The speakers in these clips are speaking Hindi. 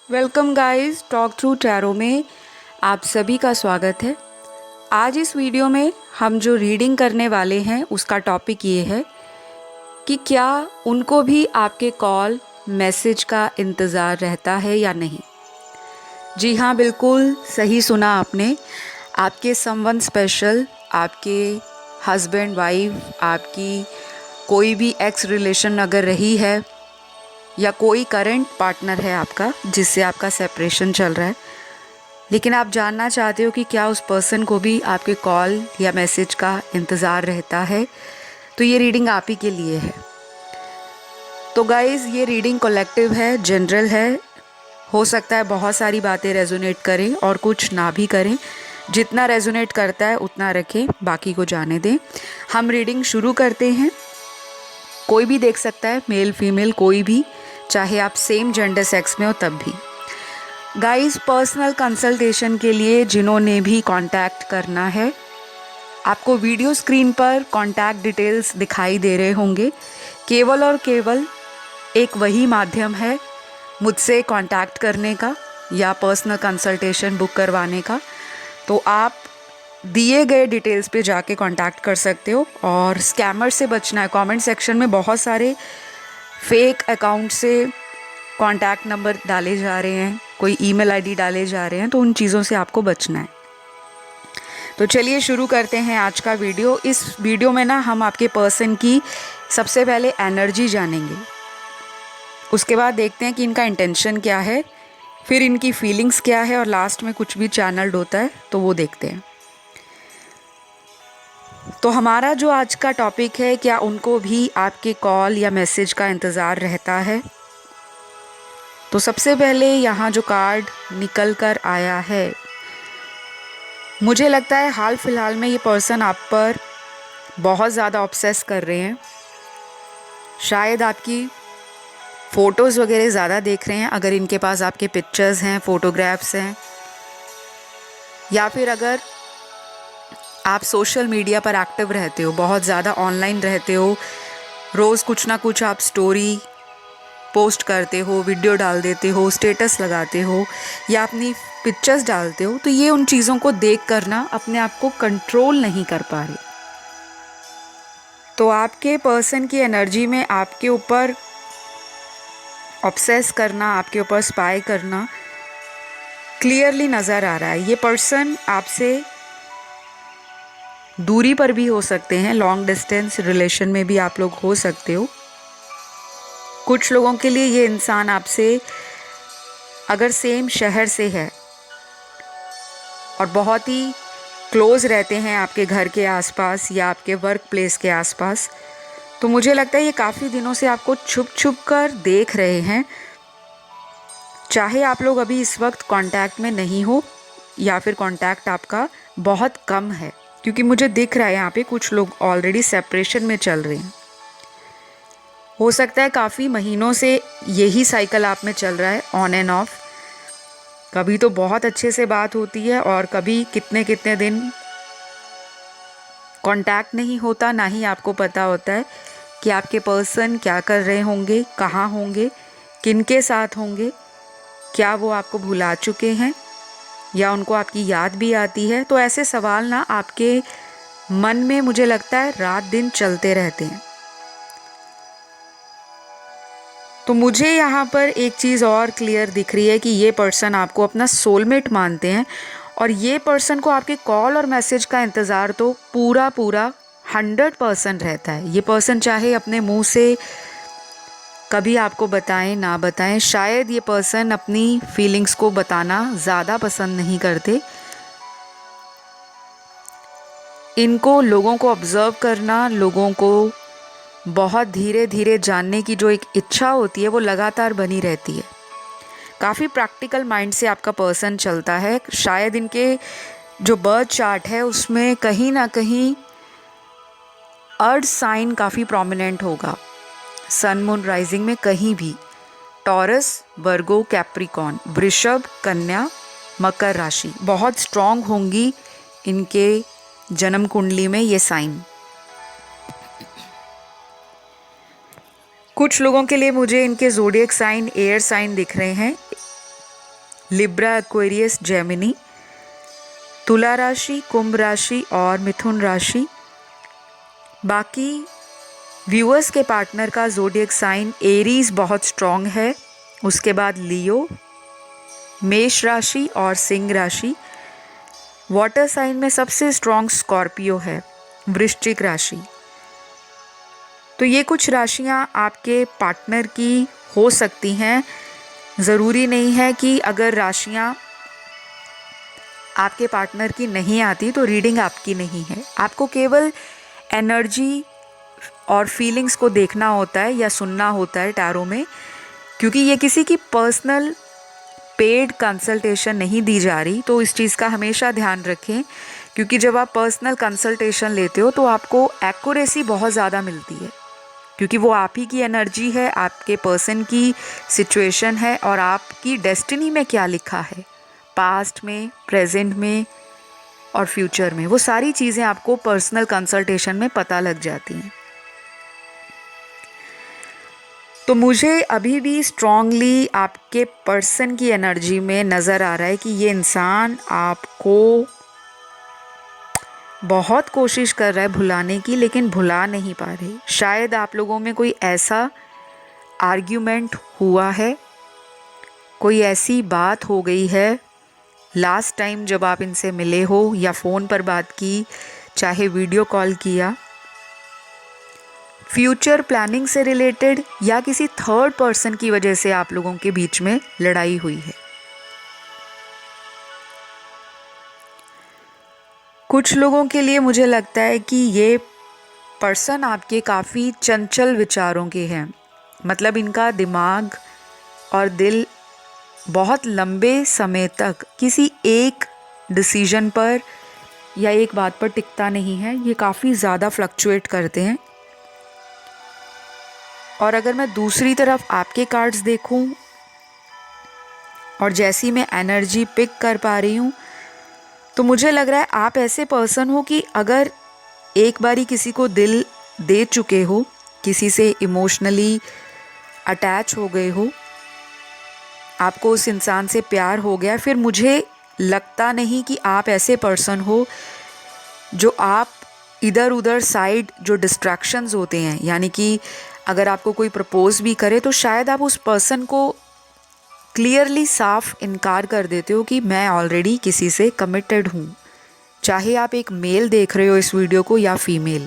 Welcome guys, talk through tarot में आप सभी का स्वागत है। आज इस वीडियो में हम जो रीडिंग करने वाले हैं उसका टॉपिक ये है कि क्या उनको भी आपके कॉल मैसेज का इंतज़ार रहता है या नहीं। जी हाँ, बिल्कुल सही सुना आपने। आपके समवन स्पेशल, आपके हस्बैंड वाइफ, आपकी कोई भी एक्स रिलेशन अगर रही है या कोई करंट पार्टनर है आपका जिससे आपका सेपरेशन चल रहा है, लेकिन आप जानना चाहते हो कि क्या उस पर्सन को भी आपके कॉल या मैसेज का इंतज़ार रहता है, तो ये रीडिंग आप ही के लिए है। तो गाइज़, ये रीडिंग कलेक्टिव है, जनरल है। हो सकता है बहुत सारी बातें रेजोनेट करें और कुछ ना भी करें। जितना रेजोनेट करता है उतना रखें, बाकी को जाने दें। हम रीडिंग शुरू करते हैं। कोई भी देख सकता है, मेल फीमेल कोई भी, चाहे आप सेम जेंडर सेक्स में हो तब भी। गाइस, पर्सनल कंसल्टेशन के लिए जिन्होंने भी कांटेक्ट करना है, आपको वीडियो स्क्रीन पर कांटेक्ट डिटेल्स दिखाई दे रहे होंगे। केवल और केवल एक वही माध्यम है मुझसे कांटेक्ट करने का या पर्सनल कंसल्टेशन बुक करवाने का। तो आप दिए गए डिटेल्स पे जाके कांटेक्ट कर सकते हो। और स्कैमर से बचना है। कमेंट सेक्शन में बहुत सारे फेक अकाउंट से कांटेक्ट नंबर डाले जा रहे हैं, कोई ईमेल आईडी डाले जा रहे हैं, तो उन चीज़ों से आपको बचना है। तो चलिए शुरू करते हैं आज का वीडियो। इस वीडियो में ना हम आपके पर्सन की सबसे पहले एनर्जी जानेंगे, उसके बाद देखते हैं कि इनका इंटेंशन क्या है, फिर इनकी फीलिंग्स क्या है, और लास्ट में कुछ भी चैनल्ड होता है तो वो देखते हैं। तो हमारा जो आज का टॉपिक है, क्या उनको भी आपके कॉल या मैसेज का इंतज़ार रहता है। तो सबसे पहले यहाँ जो कार्ड निकल कर आया है, मुझे लगता है हाल फिलहाल में ये पर्सन आप पर बहुत ज़्यादा ऑब्सेस कर रहे हैं। शायद आपकी फ़ोटोज़ वगैरह ज़्यादा देख रहे हैं, अगर इनके पास आपके पिक्चर्स हैं, फ़ोटोग्राफ्स हैं, या फिर अगर आप सोशल मीडिया पर एक्टिव रहते हो, बहुत ज़्यादा ऑनलाइन रहते हो, रोज़ कुछ ना कुछ आप स्टोरी पोस्ट करते हो, वीडियो डाल देते हो, स्टेटस लगाते हो या अपनी पिक्चर्स डालते हो, तो ये उन चीज़ों को देख कर ना अपने आप को कंट्रोल नहीं कर पा रहे। तो आपके पर्सन की एनर्जी में आपके ऊपर ऑब्सेस करना, आपके ऊपर स्पाई करना क्लियरली नज़र आ रहा है। ये पर्सन आपसे दूरी पर भी हो सकते हैं, लॉन्ग डिस्टेंस रिलेशन में भी आप लोग हो सकते हो। कुछ लोगों के लिए ये इंसान आपसे अगर सेम शहर से है और बहुत ही क्लोज रहते हैं आपके घर के आसपास या आपके वर्क प्लेस के आसपास, तो मुझे लगता है ये काफ़ी दिनों से आपको छुप छुप कर देख रहे हैं। चाहे आप लोग अभी इस वक्त कांटेक्ट में नहीं हो या फिर कांटेक्ट आपका बहुत कम है, क्योंकि मुझे दिख रहा है यहाँ पे कुछ लोग ऑलरेडी सेपरेशन में चल रहे हैं। हो सकता है काफ़ी महीनों से यही साइकिल आप में चल रहा है, ऑन एंड ऑफ। कभी तो बहुत अच्छे से बात होती है और कभी कितने कितने दिन कांटेक्ट नहीं होता, ना ही आपको पता होता है कि आपके पर्सन क्या कर रहे होंगे, कहाँ होंगे, किन के साथ होंगे, क्या वो आपको भुला चुके हैं या उनको आपकी याद भी आती है। तो ऐसे सवाल ना आपके मन में मुझे लगता है रात दिन चलते रहते हैं। तो मुझे यहाँ पर एक चीज़ और क्लियर दिख रही है कि ये पर्सन आपको अपना सोलमेट मानते हैं और ये पर्सन को आपके कॉल और मैसेज का इंतज़ार तो पूरा 100% रहता है। ये पर्सन चाहे अपने मुंह से कभी आपको बताएं ना बताएं, शायद ये पर्सन अपनी फीलिंग्स को बताना ज़्यादा पसंद नहीं करते। इनको लोगों को ऑब्ज़र्व करना, लोगों को बहुत धीरे धीरे जानने की जो एक इच्छा होती है वो लगातार बनी रहती है। काफ़ी प्रैक्टिकल माइंड से आपका पर्सन चलता है। शायद इनके जो बर्थ चार्ट है उसमें कहीं ना कहीं अर्थ साइन काफ़ी प्रोमिनेंट होगा। सन मून राइजिंग में कहीं भी टॉरस, वर्गो, कैप्रिकॉन, वृषभ, कन्या, मकर राशि बहुत स्ट्रॉन्ग होंगी इनके जन्म कुंडली में ये साइन। कुछ लोगों के लिए मुझे इनके ज़ोडिएक साइन एयर साइन दिख रहे हैं। लिब्रा, एक्वेरियस, जेमिनी, तुला राशि, कुंभ राशि और मिथुन राशि। बाकी व्यूअर्स के पार्टनर का ज़ोडिएक साइन एरीज बहुत स्ट्रॉन्ग है, उसके बाद लियो, मेष राशि और सिंह राशि। वाटर साइन में सबसे स्ट्रॉन्ग स्कॉर्पियो है, वृश्चिक राशि। तो ये कुछ राशियां आपके पार्टनर की हो सकती हैं। ज़रूरी नहीं है कि अगर राशियां आपके पार्टनर की नहीं आती तो रीडिंग आपकी नहीं है। आपको केवल एनर्जी और फीलिंग्स को देखना होता है या सुनना होता है टैरो में, क्योंकि ये किसी की पर्सनल पेड कंसल्टेशन नहीं दी जा रही। तो इस चीज़ का हमेशा ध्यान रखें, क्योंकि जब आप पर्सनल कंसल्टेशन लेते हो तो आपको एक्यूरेसी बहुत ज़्यादा मिलती है, क्योंकि वो आप ही की एनर्जी है, आपके पर्सन की सिचुएशन है और आपकी डेस्टिनी में क्या लिखा है, पास्ट में, प्रेजेंट में और फ्यूचर में, वो सारी चीज़ें आपको पर्सनल कंसल्टेशन में पता लग जाती हैं। तो मुझे अभी भी स्ट्रांगली आपके पर्सन की एनर्जी में नज़र आ रहा है कि ये इंसान आपको बहुत कोशिश कर रहा है भुलाने की, लेकिन भुला नहीं पा रहे। शायद आप लोगों में कोई ऐसा आर्ग्यूमेंट हुआ है, कोई ऐसी बात हो गई है लास्ट टाइम जब आप इनसे मिले हो, या फ़ोन पर बात की, चाहे वीडियो कॉल किया, फ्यूचर प्लानिंग से रिलेटेड या किसी थर्ड पर्सन की वजह से आप लोगों के बीच में लड़ाई हुई है। कुछ लोगों के लिए मुझे लगता है कि ये पर्सन आपके काफ़ी चंचल विचारों के हैं, मतलब इनका दिमाग और दिल बहुत लंबे समय तक किसी एक डिसीजन पर या एक बात पर टिकता नहीं है। ये काफ़ी ज़्यादा फ्लक्चुएट करते हैं। और अगर मैं दूसरी तरफ आपके कार्ड्स देखूं और जैसी मैं एनर्जी पिक कर पा रही हूं, तो मुझे लग रहा है आप ऐसे पर्सन हो कि अगर एक बारी किसी को दिल दे चुके हो, किसी से इमोशनली अटैच हो गए हो, आपको उस इंसान से प्यार हो गया, फिर मुझे लगता नहीं कि आप ऐसे पर्सन हो जो आप इधर उधर साइड जो डिस्ट्रैक्शंस होते हैं, यानी कि अगर आपको कोई प्रपोज भी करे तो शायद आप उस पर्सन को क्लियरली साफ इनकार कर देते हो कि मैं ऑलरेडी किसी से कमिटेड हूँ, चाहे आप एक मेल देख रहे हो इस वीडियो को या फीमेल।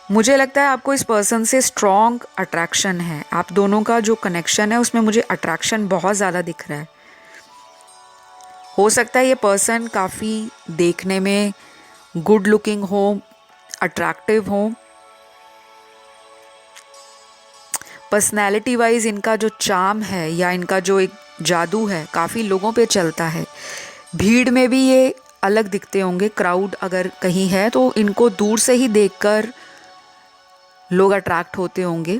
मुझे लगता है आपको इस पर्सन से स्ट्रॉन्ग अट्रैक्शन है, आप दोनों का जो कनेक्शन है उसमें मुझे अट्रैक्शन बहुत ज़्यादा दिख रहा है। हो सकता है ये पर्सन काफ़ी देखने में गुड लुकिंग हो, अट्रैक्टिव हो, पर्सनैलिटी वाइज इनका जो चार्म है या इनका जो एक जादू है काफ़ी लोगों पे चलता है। भीड़ में भी ये अलग दिखते होंगे, क्राउड अगर कहीं है तो इनको दूर से ही देखकर लोग अट्रैक्ट होते होंगे।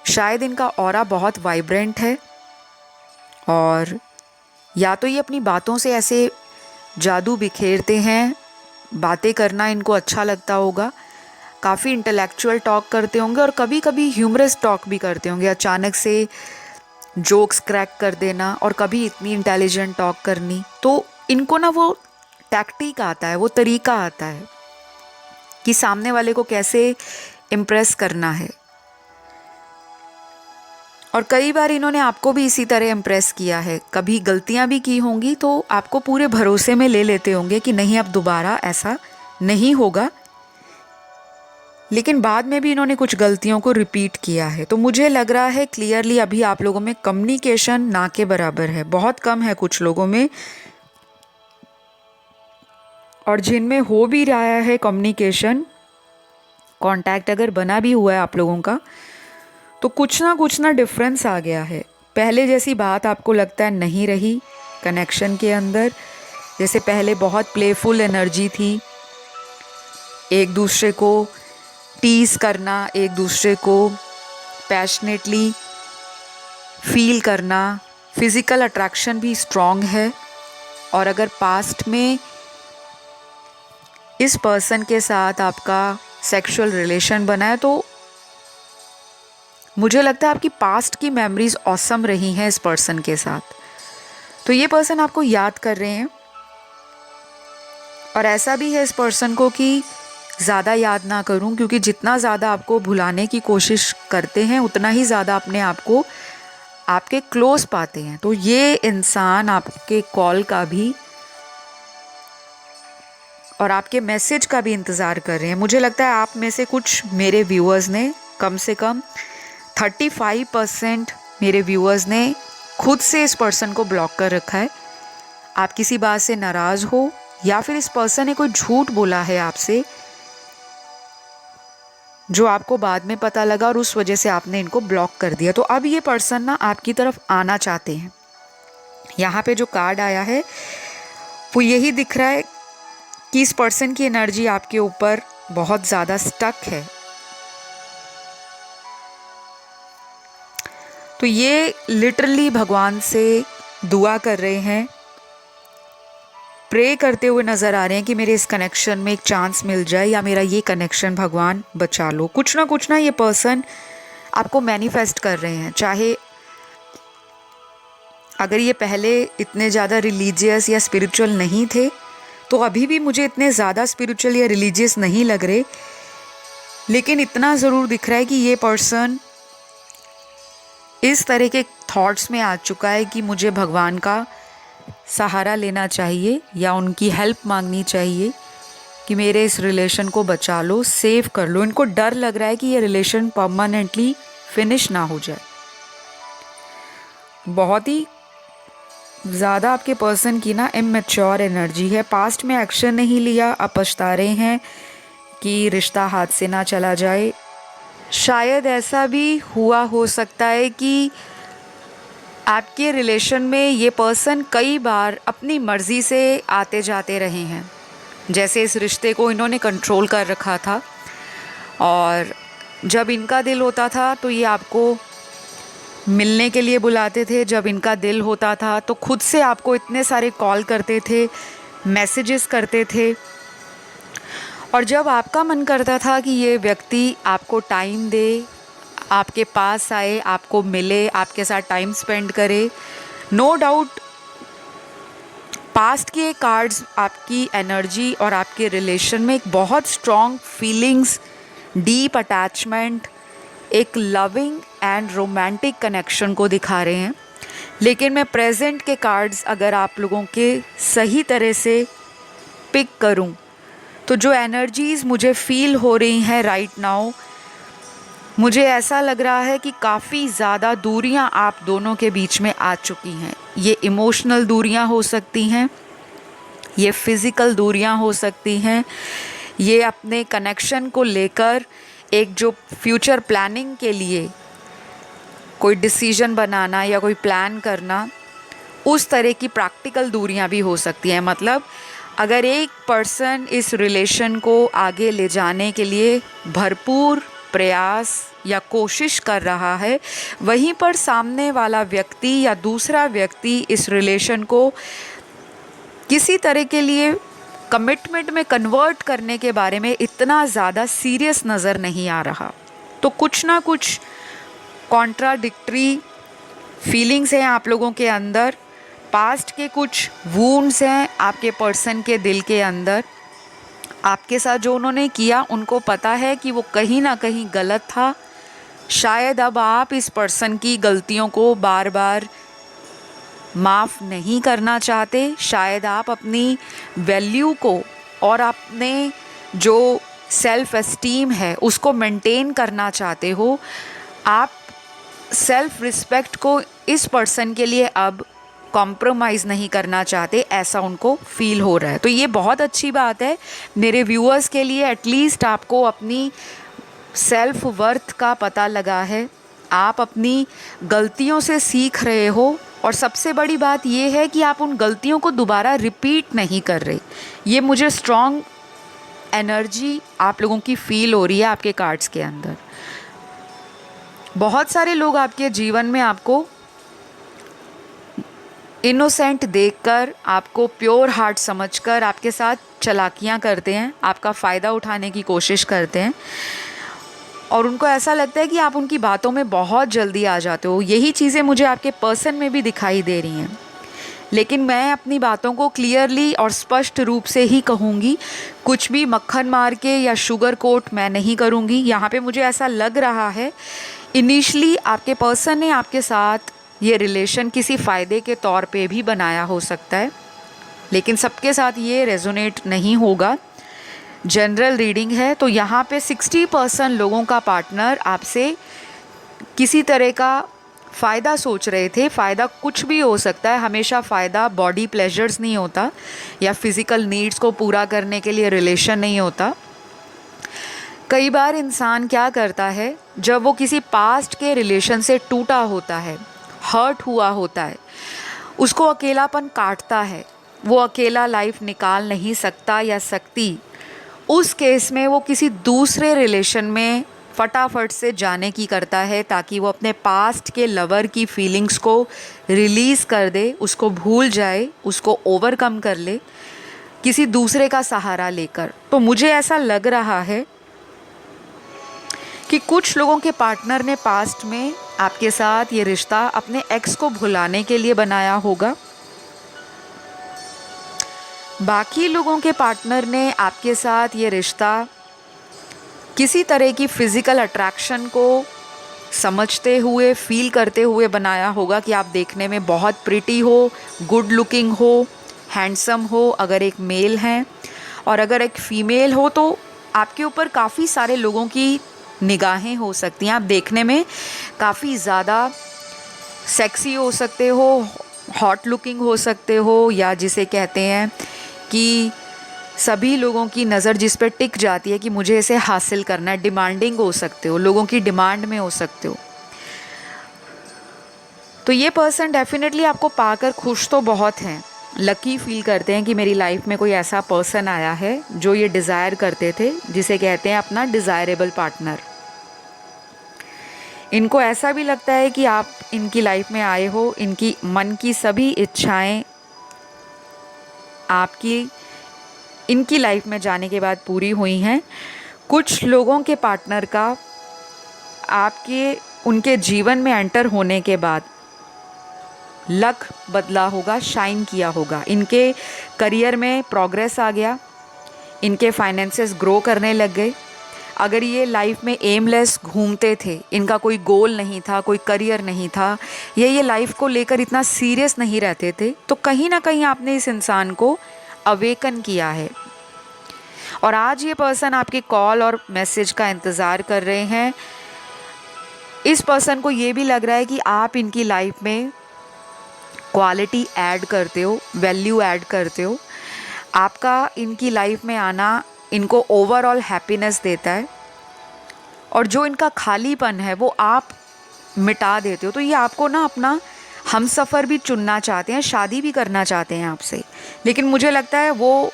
शायद इनका ऑरा बहुत वाइब्रेंट है, और या तो ये अपनी बातों से ऐसे जादू बिखेरते हैं, बातें करना इनको अच्छा लगता होगा, काफ़ी इंटेलेक्चुअल टॉक करते होंगे और कभी कभी ह्यूमरस टॉक भी करते होंगे, अचानक से जोक्स क्रैक कर देना और कभी इतनी इंटेलिजेंट टॉक करनी। तो इनको ना वो टैक्टिक आता है, वो तरीका आता है कि सामने वाले को कैसे इम्प्रेस करना है। और कई बार इन्होंने आपको भी इसी तरह इम्प्रेस किया है, कभी गलतियां भी की होंगी तो आपको पूरे भरोसे में ले लेते होंगे कि नहीं अब दोबारा ऐसा नहीं होगा, लेकिन बाद में भी इन्होंने कुछ गलतियों को रिपीट किया है। तो मुझे लग रहा है क्लियरली अभी आप लोगों में कम्युनिकेशन ना के बराबर है, बहुत कम है कुछ लोगों में, और जिनमें हो भी रहा है कम्युनिकेशन, कांटेक्ट अगर बना भी हुआ है आप लोगों का, तो कुछ ना डिफरेंस आ गया है। पहले जैसी बात आपको लगता है नहीं रही कनेक्शन के अंदर, जैसे पहले बहुत प्लेफुल एनर्जी थी, एक दूसरे को टीज करना, एक दूसरे को पैशनेटली फील करना, फिज़िकल अट्रैक्शन भी स्ट्रॉन्ग है। और अगर पास्ट में इस पर्सन के साथ आपका सेक्सुअल रिलेशन बना है तो मुझे लगता है आपकी पास्ट की मेमोरीज ऑसम रही हैं इस पर्सन के साथ, तो ये पर्सन आपको याद कर रहे हैं। और ऐसा भी है इस पर्सन को कि ज़्यादा याद ना करूं, क्योंकि जितना ज़्यादा आपको भुलाने की कोशिश करते हैं उतना ही ज़्यादा अपने आप को आपके क्लोज पाते हैं। तो ये इंसान आपके कॉल का भी और आपके मैसेज का भी इंतज़ार कर रहे हैं। मुझे लगता है आप में से कुछ मेरे व्यूअर्स ने, कम से कम 35% मेरे व्यूअर्स ने खुद से इस पर्सन को ब्लॉक कर रखा है। आप किसी बात से नाराज़ हो या फिर इस पर्सन ने कोई झूठ बोला है आपसे जो आपको बाद में पता लगा और उस वजह से आपने इनको ब्लॉक कर दिया। तो अब ये पर्सन ना आपकी तरफ आना चाहते हैं। यहाँ पे जो कार्ड आया है वो यही दिख रहा है कि इस पर्सन की एनर्जी आपके ऊपर बहुत ज़्यादा स्टक है। तो ये लिटरली भगवान से दुआ कर रहे हैं, प्रे करते हुए नज़र आ रहे हैं कि मेरे इस कनेक्शन में एक चांस मिल जाए, या मेरा ये कनेक्शन भगवान बचा लो। कुछ ना ये पर्सन आपको मैनिफेस्ट कर रहे हैं। चाहे अगर ये पहले इतने ज़्यादा रिलीजियस या स्पिरिचुअल नहीं थे, तो अभी भी मुझे इतने ज़्यादा स्पिरिचुअल या रिलीजियस नहीं लग रहे, लेकिन इतना ज़रूर दिख रहा है कि ये पर्सन इस तरह के थॉट्स में आ चुका है कि मुझे भगवान का सहारा लेना चाहिए या उनकी हेल्प मांगनी चाहिए कि मेरे इस रिलेशन को बचा लो, सेव कर लो। इनको डर लग रहा है कि ये रिलेशन परमानेंटली फिनिश ना हो जाए। बहुत ही ज़्यादा आपके पर्सन की ना इमैच्योर एनर्जी है। पास्ट में एक्शन नहीं लिया, अब पछता रहे हैं कि रिश्ता हाथ से ना चला जाए। शायद ऐसा भी हुआ हो सकता है कि आपके रिलेशन में ये पर्सन कई बार अपनी मर्ज़ी से आते जाते रहे हैं, जैसे इस रिश्ते को इन्होंने कंट्रोल कर रखा था, और जब इनका दिल होता था तो ये आपको मिलने के लिए बुलाते थे, जब इनका दिल होता था तो खुद से आपको इतने सारे कॉल करते थे, मैसेजेस करते थे, और जब आपका मन करता था कि ये व्यक्ति आपको टाइम दे, आपके पास आए, आपको मिले, आपके साथ टाइम स्पेंड करे, नो डाउट पास्ट के कार्ड्स आपकी एनर्जी और आपके रिलेशन में एक बहुत स्ट्रॉन्ग फीलिंग्स, डीप अटैचमेंट, एक लविंग एंड रोमांटिक कनेक्शन को दिखा रहे हैं। लेकिन मैं प्रेजेंट के कार्ड्स अगर आप लोगों के सही तरह से पिक करूं, तो जो एनर्जीज़ मुझे फील हो रही हैं राइट नाउ, मुझे ऐसा लग रहा है कि काफ़ी ज़्यादा दूरियां आप दोनों के बीच में आ चुकी हैं। ये इमोशनल दूरियां हो सकती हैं, ये फिज़िकल दूरियां हो सकती हैं, ये अपने कनेक्शन को लेकर एक जो फ्यूचर प्लानिंग के लिए कोई डिसीजन बनाना या कोई प्लान करना, उस तरह की प्रैक्टिकल दूरियां भी हो सकती हैं। मतलब अगर एक पर्सन इस रिलेशन को आगे ले जाने के लिए भरपूर प्रयास या कोशिश कर रहा है, वहीं पर सामने वाला व्यक्ति या दूसरा व्यक्ति इस रिलेशन को किसी तरह के लिए कमिटमेंट में कन्वर्ट करने के बारे में इतना ज़्यादा सीरियस नज़र नहीं आ रहा। तो कुछ ना कुछ कॉन्ट्राडिक्टरी फीलिंग्स हैं आप लोगों के अंदर, पास्ट के कुछ वूंड्स हैं आपके पर्सन के दिल के अंदर। आपके साथ जो उन्होंने किया, उनको पता है कि वो कहीं ना कहीं गलत था। शायद अब आप इस पर्सन की गलतियों को बार बार माफ़ नहीं करना चाहते। शायद आप अपनी वैल्यू को और अपने जो सेल्फ़ एस्टीम है उसको मेंटेन करना चाहते हो। आप सेल्फ़ रिस्पेक्ट को इस पर्सन के लिए अब कॉम्प्रोमाइज़ नहीं करना चाहते, ऐसा उनको फील हो रहा है। तो ये बहुत अच्छी बात है मेरे व्यूअर्स के लिए। एटलीस्ट आपको अपनी सेल्फ वर्थ का पता लगा है, आप अपनी गलतियों से सीख रहे हो, और सबसे बड़ी बात ये है कि आप उन गलतियों को दोबारा रिपीट नहीं कर रहे। ये मुझे स्ट्रॉन्ग एनर्जी आप लोगों की फील हो रही है आपके कार्ड्स के अंदर। बहुत सारे लोग आपके जीवन में आपको इनोसेंट देखकर, आपको प्योर हार्ट समझकर आपके साथ चालाकियाँ करते हैं, आपका फ़ायदा उठाने की कोशिश करते हैं, और उनको ऐसा लगता है कि आप उनकी बातों में बहुत जल्दी आ जाते हो। यही चीज़ें मुझे आपके पर्सन में भी दिखाई दे रही हैं। लेकिन मैं अपनी बातों को क्लियरली और स्पष्ट रूप से ही कहूँगी, कुछ भी मक्खन मार के या शुगर कोट मैं नहीं करूँगी। यहाँ पे मुझे ऐसा लग रहा है इनिशियली आपके पर्सन ने आपके साथ ये रिलेशन किसी फ़ायदे के तौर पे भी बनाया हो सकता है, लेकिन सबके साथ ये रेजोनेट नहीं होगा। जनरल रीडिंग है तो यहाँ पे 60% लोगों का पार्टनर आपसे किसी तरह का फ़ायदा सोच रहे थे। फ़ायदा कुछ भी हो सकता है, हमेशा फ़ायदा बॉडी प्लेजर्स नहीं होता या फिज़िकल नीड्स को पूरा करने के लिए रिलेशन नहीं होता। कई बार इंसान क्या करता है, जब वो किसी पास्ट के रिलेशन से टूटा होता है, हर्ट हुआ होता है, उसको अकेलापन काटता है, वो अकेला लाइफ निकाल नहीं सकता या सकती। उस केस में वो किसी दूसरे रिलेशन में फटाफट से जाने की करता है ताकि वो अपने पास्ट के लवर की फीलिंग्स को रिलीज़ कर दे, उसको भूल जाए, उसको ओवरकम कर ले किसी दूसरे का सहारा लेकर। तो मुझे ऐसा लग रहा है कि कुछ लोगों के पार्टनर ने पास्ट में आपके साथ ये रिश्ता अपने एक्स को भुलाने के लिए बनाया होगा। बाकी लोगों के पार्टनर ने आपके साथ ये रिश्ता किसी तरह की फ़िज़िकल अट्रैक्शन को समझते हुए, फील करते हुए बनाया होगा कि आप देखने में बहुत प्रिटी हो, गुड लुकिंग हो, हैंडसम हो अगर एक मेल हैं, और अगर एक फ़ीमेल हो तो आपके ऊपर काफ़ी सारे लोगों की निगाहें हो सकती हैं। आप देखने में काफ़ी ज़्यादा सेक्सी हो सकते हो, हॉट लुकिंग हो सकते हो, या जिसे कहते हैं कि सभी लोगों की नज़र जिस पे टिक जाती है कि मुझे इसे हासिल करना है। डिमांडिंग हो सकते हो, लोगों की डिमांड में हो सकते हो। तो ये पर्सन डेफिनेटली आपको पाकर खुश तो बहुत हैं, लकी फील करते हैं कि मेरी लाइफ में कोई ऐसा पर्सन आया है जो ये डिज़ायर करते थे, जिसे कहते हैं अपना डिज़ायरेबल पार्टनर। इनको ऐसा भी लगता है कि आप इनकी लाइफ में आए हो, इनकी मन की सभी इच्छाएं आपकी इनकी लाइफ में जाने के बाद पूरी हुई हैं। कुछ लोगों के पार्टनर का आपके उनके जीवन में एंटर होने के बाद लक बदला होगा, शाइन किया होगा, इनके करियर में प्रोग्रेस आ गया, इनके फाइनेंसेस ग्रो करने लग गए। अगर ये लाइफ में एमलेस घूमते थे, इनका कोई गोल नहीं था, कोई करियर नहीं था, ये लाइफ को लेकर इतना सीरियस नहीं रहते थे, तो कहीं ना कहीं आपने इस इंसान को अवेकन किया है। और आज ये पर्सन आपके कॉल और मैसेज का इंतज़ार कर रहे हैं। इस पर्सन को ये भी लग रहा है कि आप इनकी लाइफ में क्वालिटी ऐड करते हो, वैल्यू ऐड करते हो। आपका इनकी लाइफ में आना इनको ओवरऑल हैप्पीनेस देता है, और जो इनका खालीपन है वो आप मिटा देते हो। तो ये आपको ना अपना हम सफ़र भी चुनना चाहते हैं, शादी भी करना चाहते हैं आपसे। लेकिन मुझे लगता है वो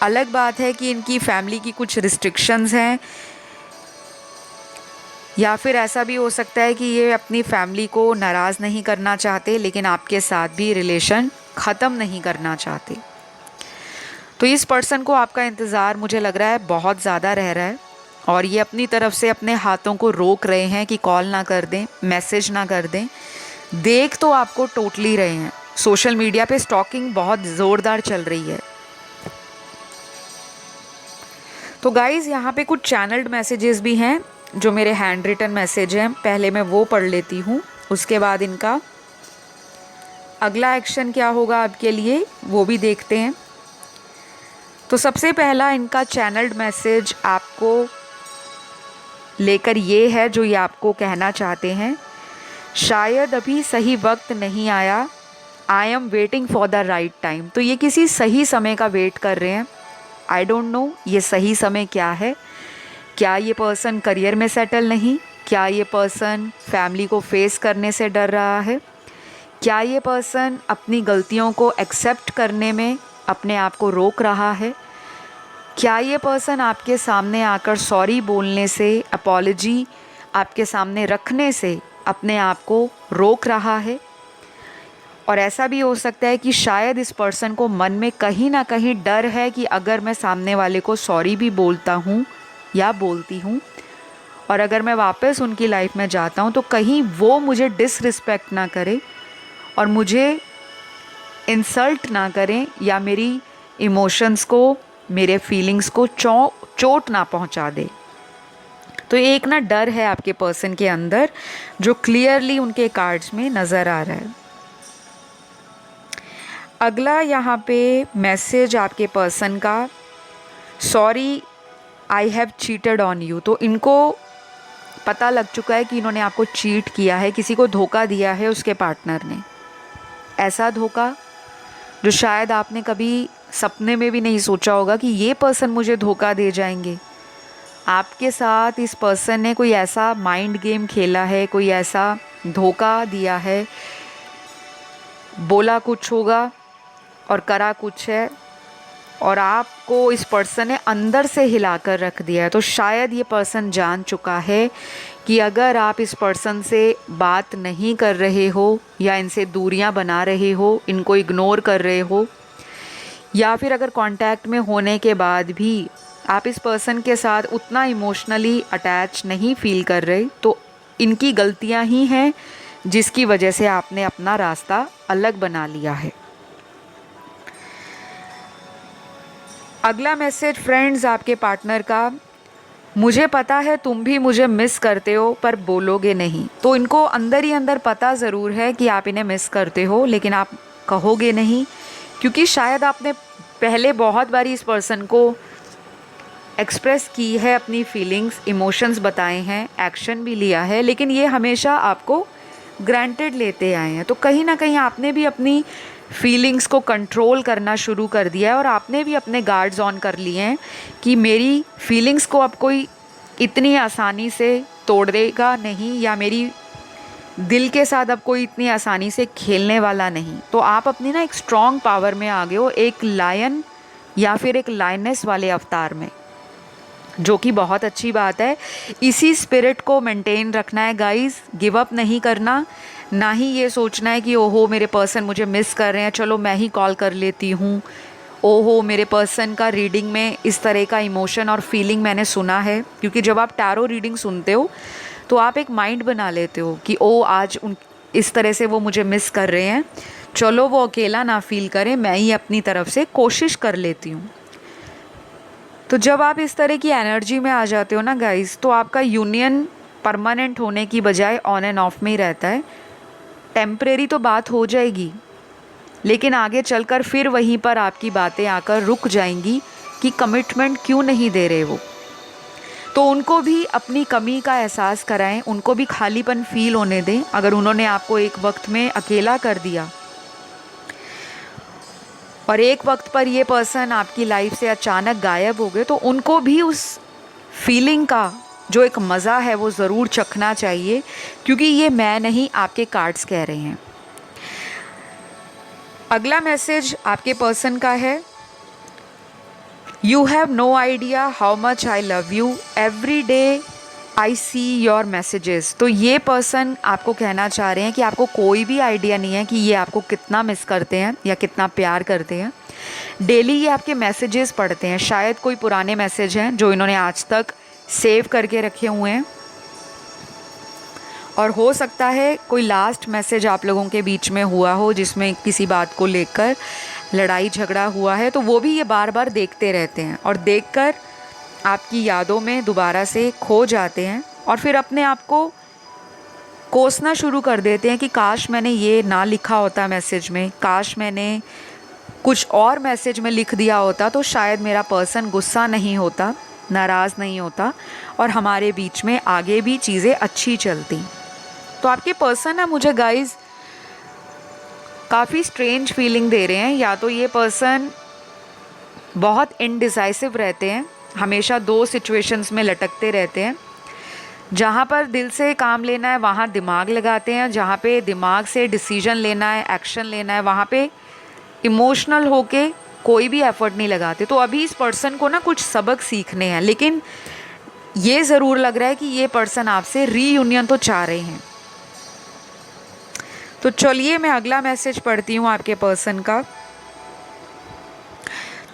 अलग बात है कि इनकी फैमिली की कुछ रिस्ट्रिक्शंस हैं, या फिर ऐसा भी हो सकता है कि ये अपनी फैमिली को नाराज़ नहीं करना चाहते, लेकिन आपके साथ भी रिलेशन ख़त्म नहीं करना चाहते। तो इस पर्सन को आपका इंतज़ार मुझे लग रहा है बहुत ज़्यादा रह रहा है, और ये अपनी तरफ से अपने हाथों को रोक रहे हैं कि कॉल ना कर दें, मैसेज ना कर दें। देख तो आपको टोटली रहे हैं। सोशल मीडिया पे स्टॉकिंग बहुत ज़ोरदार चल रही है। तो गाइज़, यहाँ पे कुछ चैनल्ड मैसेजेस भी हैं जो मेरे हैंड रिटन मैसेज हैं। पहले मैं वो पढ़ लेती हूँ, उसके बाद इनका अगला एक्शन क्या होगा आपके लिए वो भी देखते हैं। तो सबसे पहला इनका चैनल्ड मैसेज आपको लेकर ये है, जो ये आपको कहना चाहते हैं, शायद अभी सही वक्त नहीं आया, I am waiting for the right time. तो ये किसी सही समय का वेट कर रहे हैं। आई डोंट नो ये सही समय क्या है। क्या ये पर्सन करियर में सेटल नहीं? क्या ये पर्सन फैमिली को फेस करने से डर रहा है? क्या ये पर्सन अपनी गलतियों को एक्सेप्ट करने में अपने आप को रोक रहा है? क्या ये पर्सन आपके सामने आकर सॉरी बोलने से, अपॉलॉजी आपके सामने रखने से अपने आप को रोक रहा है? और ऐसा भी हो सकता है कि शायद इस पर्सन को मन में कहीं ना कहीं डर है कि अगर मैं सामने वाले को सॉरी भी बोलता हूँ या बोलती हूँ, और अगर मैं वापस उनकी लाइफ में जाता हूँ तो कहीं वो मुझे डिसरिस्पेक्ट ना करे और मुझे इंसल्ट ना करें या मेरी इमोशंस को, मेरे फीलिंग्स को चोट ना पहुँचा दे। तो ये एक ना डर है आपके पर्सन के अंदर जो क्लियरली उनके कार्ड्स में नज़र आ रहा है। अगला यहाँ पे मैसेज आपके पर्सन का, sorry I have cheated on you. तो इनको पता लग चुका है कि इन्होंने आपको चीट किया है, किसी को धोखा दिया है उसके पार्टनर ने। ऐसा धोखा जो शायद आपने कभी सपने में भी नहीं सोचा होगा कि ये पर्सन मुझे धोखा दे जाएंगे। आपके साथ इस पर्सन ने कोई ऐसा माइंड गेम खेला है, कोई ऐसा धोखा दिया है, बोला कुछ होगा और करा कुछ है, और आपको इस पर्सन ने अंदर से हिलाकर रख दिया है। तो शायद ये पर्सन जान चुका है कि अगर आप इस पर्सन से बात नहीं कर रहे हो या इनसे दूरियां बना रहे हो, इनको इग्नोर कर रहे हो, या फिर अगर कांटेक्ट में होने के बाद भी आप इस पर्सन के साथ उतना इमोशनली अटैच नहीं फील कर रहे, तो इनकी गलतियां ही हैं जिसकी वजह से आपने अपना रास्ता अलग बना लिया है। अगला मैसेज फ्रेंड्स आपके पार्टनर का, मुझे पता है तुम भी मुझे मिस करते हो पर बोलोगे नहीं। तो इनको अंदर ही अंदर पता ज़रूर है कि आप इन्हें मिस करते हो, लेकिन आप कहोगे नहीं क्योंकि शायद आपने पहले बहुत बारी इस पर्सन को एक्सप्रेस की है, अपनी फीलिंग्स, इमोशंस बताए हैं, एक्शन भी लिया है, लेकिन ये हमेशा आपको ग्रांटेड लेते आए हैं। तो कहीं ना कहीं आपने भी अपनी फीलिंग्स को कंट्रोल करना शुरू कर दिया है और आपने भी अपने गार्ड्स ऑन कर लिए हैं कि मेरी फीलिंग्स को अब कोई इतनी आसानी से तोड़ देगा नहीं, या मेरी दिल के साथ अब कोई इतनी आसानी से खेलने वाला नहीं। तो आप अपनी ना एक स्ट्रॉन्ग पावर में आ गए हो, एक लायन या फिर एक लायनेस वाले अवतार में, जो कि बहुत अच्छी बात है। इसी स्पिरिट को मेंटेन रखना है गाइस, गिव अप नहीं करना, ना ही ये सोचना है कि ओहो मेरे पर्सन मुझे मिस कर रहे हैं, चलो मैं ही कॉल कर लेती हूँ, ओहो मेरे पर्सन का रीडिंग में इस तरह का इमोशन और फीलिंग मैंने सुना है। क्योंकि जब आप टैरो रीडिंग सुनते हो तो आप एक माइंड बना लेते हो कि ओ आज उन इस तरह से वो मुझे मिस कर रहे हैं, चलो वो अकेला ना फील करें, मैं ही अपनी तरफ से कोशिश कर लेती हूँ। तो जब आप इस तरह की एनर्जी में आ जाते हो ना गाइस, तो आपका यूनियन परमानेंट होने की बजाय ऑन एंड ऑफ में ही रहता है। टेम्परेरी तो बात हो जाएगी, लेकिन आगे चलकर फिर वहीं पर आपकी बातें आकर रुक जाएंगी कि कमिटमेंट क्यों नहीं दे रहे वो। तो उनको भी अपनी कमी का एहसास कराएं, उनको भी खालीपन फील होने दें। अगर उन्होंने आपको एक वक्त में अकेला कर दिया और एक वक्त पर ये पर्सन आपकी लाइफ से अचानक गायब हो गए, तो उनको भी उस फीलिंग का जो एक मज़ा है वो ज़रूर चखना चाहिए, क्योंकि ये मैं नहीं, आपके कार्ड्स कह रहे हैं। अगला मैसेज आपके पर्सन का है, you have no idea how much I love you, every day I see your messages. तो ये पर्सन आपको कहना चाह रहे हैं कि आपको कोई भी आइडिया नहीं है कि ये आपको कितना मिस करते हैं या कितना प्यार करते हैं। डेली ये आपके मैसेजेस पढ़ते हैं, शायद कोई पुराने मैसेज हैं जो इन्होंने आज तक सेव करके रखे हुए हैं, और हो सकता है कोई लास्ट मैसेज आप लोगों के बीच में हुआ हो जिसमें किसी बात को लेकर लड़ाई झगड़ा हुआ है, तो वो भी ये बार बार देखते रहते हैं और देखकर आपकी यादों में दोबारा से खो जाते हैं और फिर अपने आप को कोसना शुरू कर देते हैं कि काश मैंने ये ना लिखा होता मैसेज में, काश मैंने कुछ और मैसेज में लिख दिया होता तो शायद मेरा पर्सन गुस्सा नहीं होता, नाराज़ नहीं होता और हमारे बीच में आगे भी चीज़ें अच्छी चलती। तो आपके पर्सन ना मुझे गाइस काफ़ी स्ट्रेंज फीलिंग दे रहे हैं। या तो ये पर्सन बहुत इनडिसाइसिव रहते हैं, हमेशा दो सिचुएशंस में लटकते रहते हैं, जहाँ पर दिल से काम लेना है वहाँ दिमाग लगाते हैं, जहाँ पे दिमाग से डिसीजन लेना है, एक्शन लेना है, वहाँ पे इमोशनल होके कोई भी एफर्ट नहीं लगाते। तो अभी इस पर्सन को ना कुछ सबक सीखने हैं, लेकिन ये ज़रूर लग रहा है कि ये पर्सन आपसे रीयूनियन तो चाह रहे हैं। तो चलिए मैं अगला मैसेज पढ़ती हूँ आपके पर्सन का।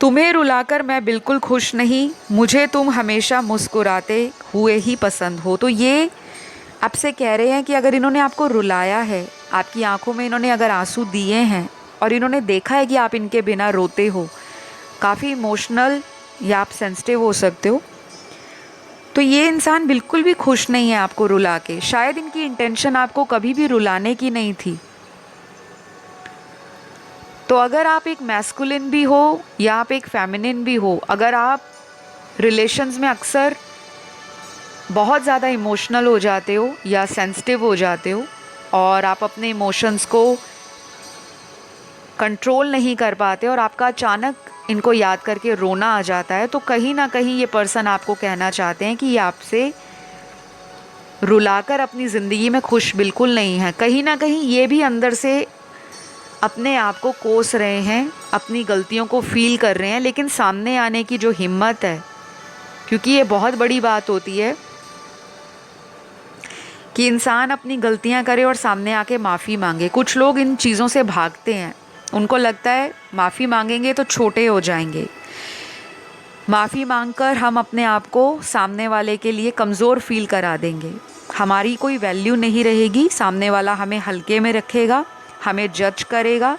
तुम्हें रुलाकर मैं बिल्कुल खुश नहीं, मुझे तुम हमेशा मुस्कुराते हुए ही पसंद हो। तो ये आपसे कह रहे हैं कि अगर इन्होंने आपको रुलाया है, आपकी आंखों में इन्होंने अगर आंसू दिए हैं और इन्होंने देखा है कि आप इनके बिना रोते हो, काफ़ी इमोशनल या आप सेंसिटिव हो सकते हो, तो ये इंसान बिल्कुल भी खुश नहीं है आपको रुला के। शायद इनकी इंटेंशन आपको कभी भी रुलाने की नहीं थी। तो अगर आप एक मैस्कुलिन भी हो या आप एक फेमिनिन भी हो, अगर आप रिलेशंस में अक्सर बहुत ज़्यादा इमोशनल हो जाते हो या सेंसिटिव हो जाते हो और आप अपने इमोशंस को कंट्रोल नहीं कर पाते और आपका अचानक इनको याद करके रोना आ जाता है, तो कहीं ना कहीं ये पर्सन आपको कहना चाहते हैं कि ये आपसे रुलाकर अपनी ज़िंदगी में खुश बिल्कुल नहीं है। कहीं ना कहीं ये भी अंदर से अपने आप को कोस रहे हैं, अपनी गलतियों को फील कर रहे हैं, लेकिन सामने आने की जो हिम्मत है, क्योंकि ये बहुत बड़ी बात होती है कि इंसान अपनी गलतियां करे और सामने आके माफ़ी मांगे। कुछ लोग इन चीज़ों से भागते हैं, उनको लगता है माफ़ी मांगेंगे तो छोटे हो जाएंगे, माफ़ी मांगकर हम अपने आप को सामने वाले के लिए कमज़ोर फील करा देंगे, हमारी कोई वैल्यू नहीं रहेगी, सामने वाला हमें हल्के में रखेगा, हमें जज करेगा।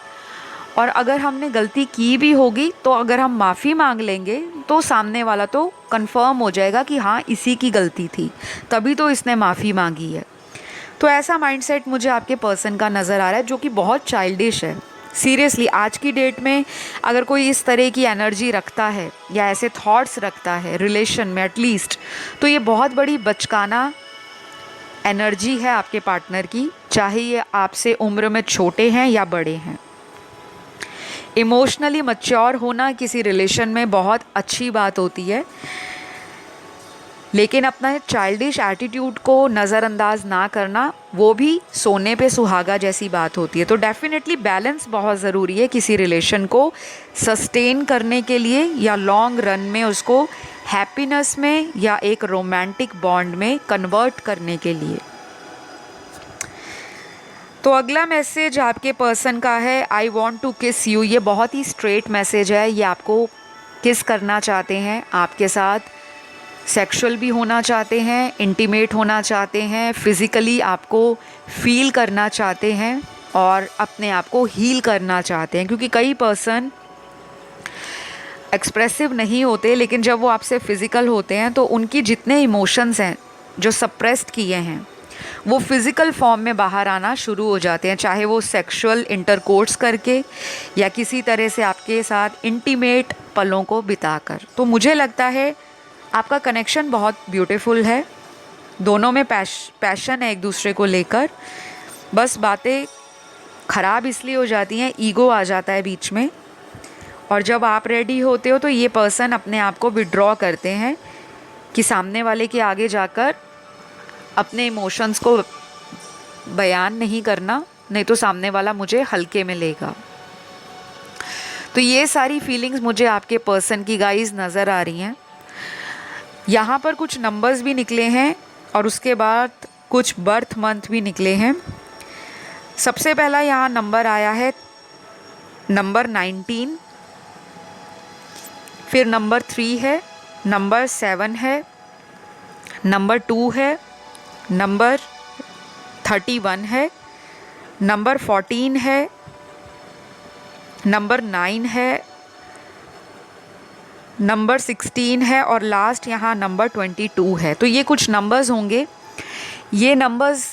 और अगर हमने गलती की भी होगी तो अगर हम माफ़ी मांग लेंगे तो सामने वाला तो कंफर्म हो जाएगा कि हाँ इसी की गलती थी, तभी तो इसने माफ़ी मांगी है। तो ऐसा माइंडसेट मुझे आपके पर्सन का नज़र आ रहा है, जो कि बहुत चाइल्डिश है। सीरियसली आज की डेट में अगर कोई इस तरह की एनर्जी रखता है या ऐसे थॉट्स रखता है रिलेशन में एटलीस्ट, तो ये बहुत बड़ी बचकाना एनर्जी है आपके पार्टनर की, चाहे ये आपसे उम्र में छोटे हैं या बड़े हैं। इमोशनली मैच्योर होना किसी रिलेशन में बहुत अच्छी बात होती है, लेकिन अपना चाइल्डिश एटीट्यूड को नज़रअंदाज ना करना, वो भी सोने पे सुहागा जैसी बात होती है। तो डेफिनेटली बैलेंस बहुत ज़रूरी है किसी रिलेशन को सस्टेन करने के लिए या लॉन्ग रन में उसको हैप्पीनेस में या एक रोमांटिक बॉन्ड में कन्वर्ट करने के लिए। तो अगला मैसेज आपके पर्सन का है, आई वॉन्ट टू किस यू। ये बहुत ही स्ट्रेट मैसेज है, ये आपको किस करना चाहते हैं, आपके साथ सेक्सुअल भी होना चाहते हैं, इंटीमेट होना चाहते हैं, फिज़िकली आपको फील करना चाहते हैं और अपने आप को हील करना चाहते हैं। क्योंकि कई पर्सन एक्सप्रेसिव नहीं होते, लेकिन जब वो आपसे फ़िज़िकल होते हैं तो उनकी जितने इमोशंस हैं जो सप्रेस्ड किए हैं वो फिज़िकल फॉर्म में बाहर आना शुरू हो जाते हैं, चाहे वो सेक्सुअल इंटरकोर्स करके या किसी तरह से आपके साथ इंटीमेट पलों को बिताकर। तो मुझे लगता है आपका कनेक्शन बहुत ब्यूटीफुल है, दोनों में पैशन है एक दूसरे को लेकर, बस बातें ख़राब इसलिए हो जाती हैं, ईगो आ जाता है बीच में। और जब आप रेडी होते हो तो ये पर्सन अपने आप को विड्रॉ करते हैं कि सामने वाले के आगे जाकर अपने इमोशंस को बयान नहीं करना, नहीं तो सामने वाला मुझे हल्के में लेगा। तो ये सारी फीलिंग्स मुझे आपके पर्सन की गाइस नज़र आ रही हैं। यहाँ पर कुछ नंबर्स भी निकले हैं और उसके बाद कुछ बर्थ मंथ भी निकले हैं। सबसे पहला यहाँ नंबर आया है नंबर 19, फिर नंबर 3 है, नंबर 7 है, नंबर 2 है, नंबर 31 है, नंबर 14 है, नंबर 9 है, नंबर 16 है और लास्ट यहाँ नंबर 22 है। तो ये कुछ नंबर्स होंगे। ये नंबर्स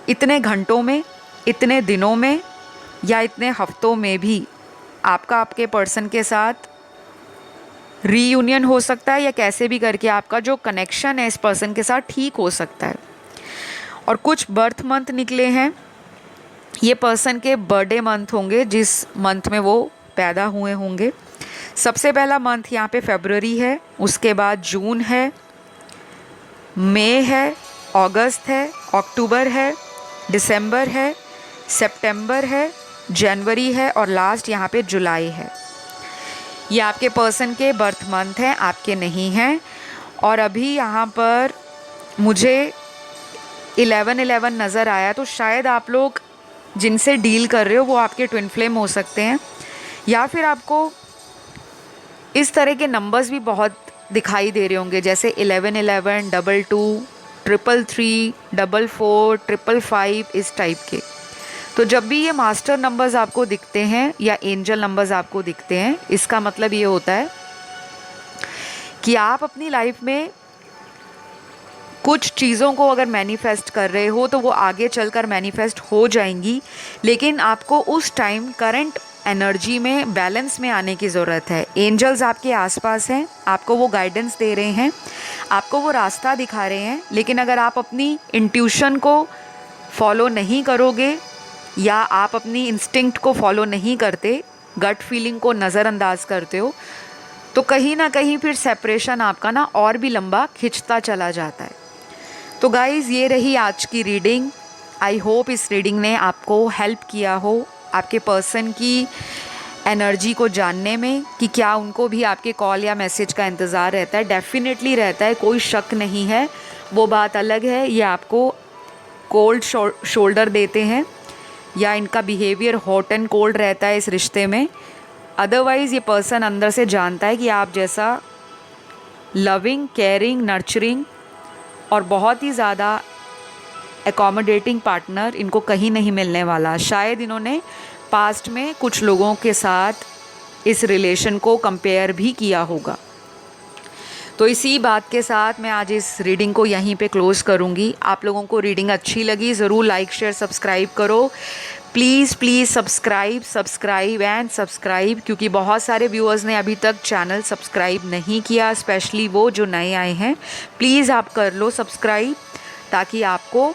इतने घंटों में, इतने दिनों में या इतने हफ्तों में भी आपका आपके पर्सन के साथ रीयूनियन हो सकता है या कैसे भी करके आपका जो कनेक्शन है इस पर्सन के साथ ठीक हो सकता है। और कुछ बर्थ मंथ निकले हैं, ये पर्सन के बर्थडे मंथ होंगे जिस मंथ में वो पैदा हुए होंगे। सबसे पहला मंथ यहाँ पे फरवरी है, उसके बाद जून है, मई है, अगस्त है, अक्टूबर है, दिसंबर है, सितंबर है, जनवरी है और लास्ट यहाँ पे जुलाई है। ये आपके पर्सन के बर्थ मंथ हैं, आपके नहीं हैं। और अभी यहाँ पर मुझे 11-11 नज़र आया, तो शायद आप लोग जिनसे डील कर रहे हो वो आपके ट्विन फ्लेम हो सकते हैं, या फिर आपको इस तरह के नंबर्स भी बहुत दिखाई दे रहे होंगे, जैसे 1111, 22, 333, 44, 555, इस टाइप के। तो जब भी ये मास्टर नंबर्स आपको दिखते हैं या एंजल नंबर्स आपको दिखते हैं, इसका मतलब ये होता है कि आप अपनी लाइफ में कुछ चीज़ों को अगर मैनिफेस्ट कर रहे हो तो वो आगे चलकर मैनिफेस्ट हो जाएंगी, लेकिन आपको उस टाइम करंट एनर्जी में बैलेंस में आने की ज़रूरत है। एंजल्स आपके आसपास हैं, आपको वो गाइडेंस दे रहे हैं, आपको वो रास्ता दिखा रहे हैं, लेकिन अगर आप अपनी इंट्यूशन को फॉलो नहीं करोगे या आप अपनी इंस्टिंक्ट को फॉलो नहीं करते, गट फीलिंग को नज़रअंदाज करते हो, तो कहीं ना कहीं फिर सेपरेशन आपका ना और भी लंबा खिंचता चला जाता है। तो गाइज़, ये रही आज की रीडिंग। आई होप इस रीडिंग ने आपको हेल्प किया हो आपके पर्सन की एनर्जी को जानने में, कि क्या उनको भी आपके कॉल या मैसेज का इंतज़ार रहता है। डेफिनेटली रहता है, कोई शक नहीं है। वो बात अलग है ये आपको कोल्ड शोल्डर देते हैं या इनका बिहेवियर हॉट एंड कोल्ड रहता है इस रिश्ते में। अदरवाइज़ ये पर्सन अंदर से जानता है कि आप जैसा लविंग, केयरिंग, नर्चरिंग और बहुत ही ज़्यादा एकोमोडेटिंग पार्टनर इनको कहीं नहीं मिलने वाला। शायद इन्होंने पास्ट में कुछ लोगों के साथ इस रिलेशन को कंपेयर भी किया होगा। तो इसी बात के साथ मैं आज इस रीडिंग को यहीं पे क्लोज़ करूँगी। आप लोगों को रीडिंग अच्छी लगी ज़रूर लाइक, शेयर, सब्सक्राइब करो। Please please subscribe and subscribe, क्योंकि बहुत सारे व्यूअर्स ने अभी तक चैनल सब्सक्राइब नहीं किया, स्पेशली वो जो नए आए हैं। प्लीज़ आप कर लो सब्सक्राइब, ताकि आपको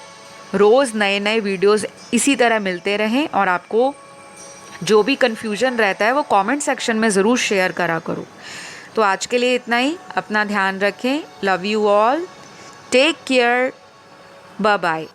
रोज़ नए नए वीडियोस इसी तरह मिलते रहें। और आपको जो भी कन्फ्यूजन रहता है वो कमेंट सेक्शन में ज़रूर शेयर करा करो। तो आज के लिए इतना ही। अपना ध्यान रखें। Love you all, take care, bye bye.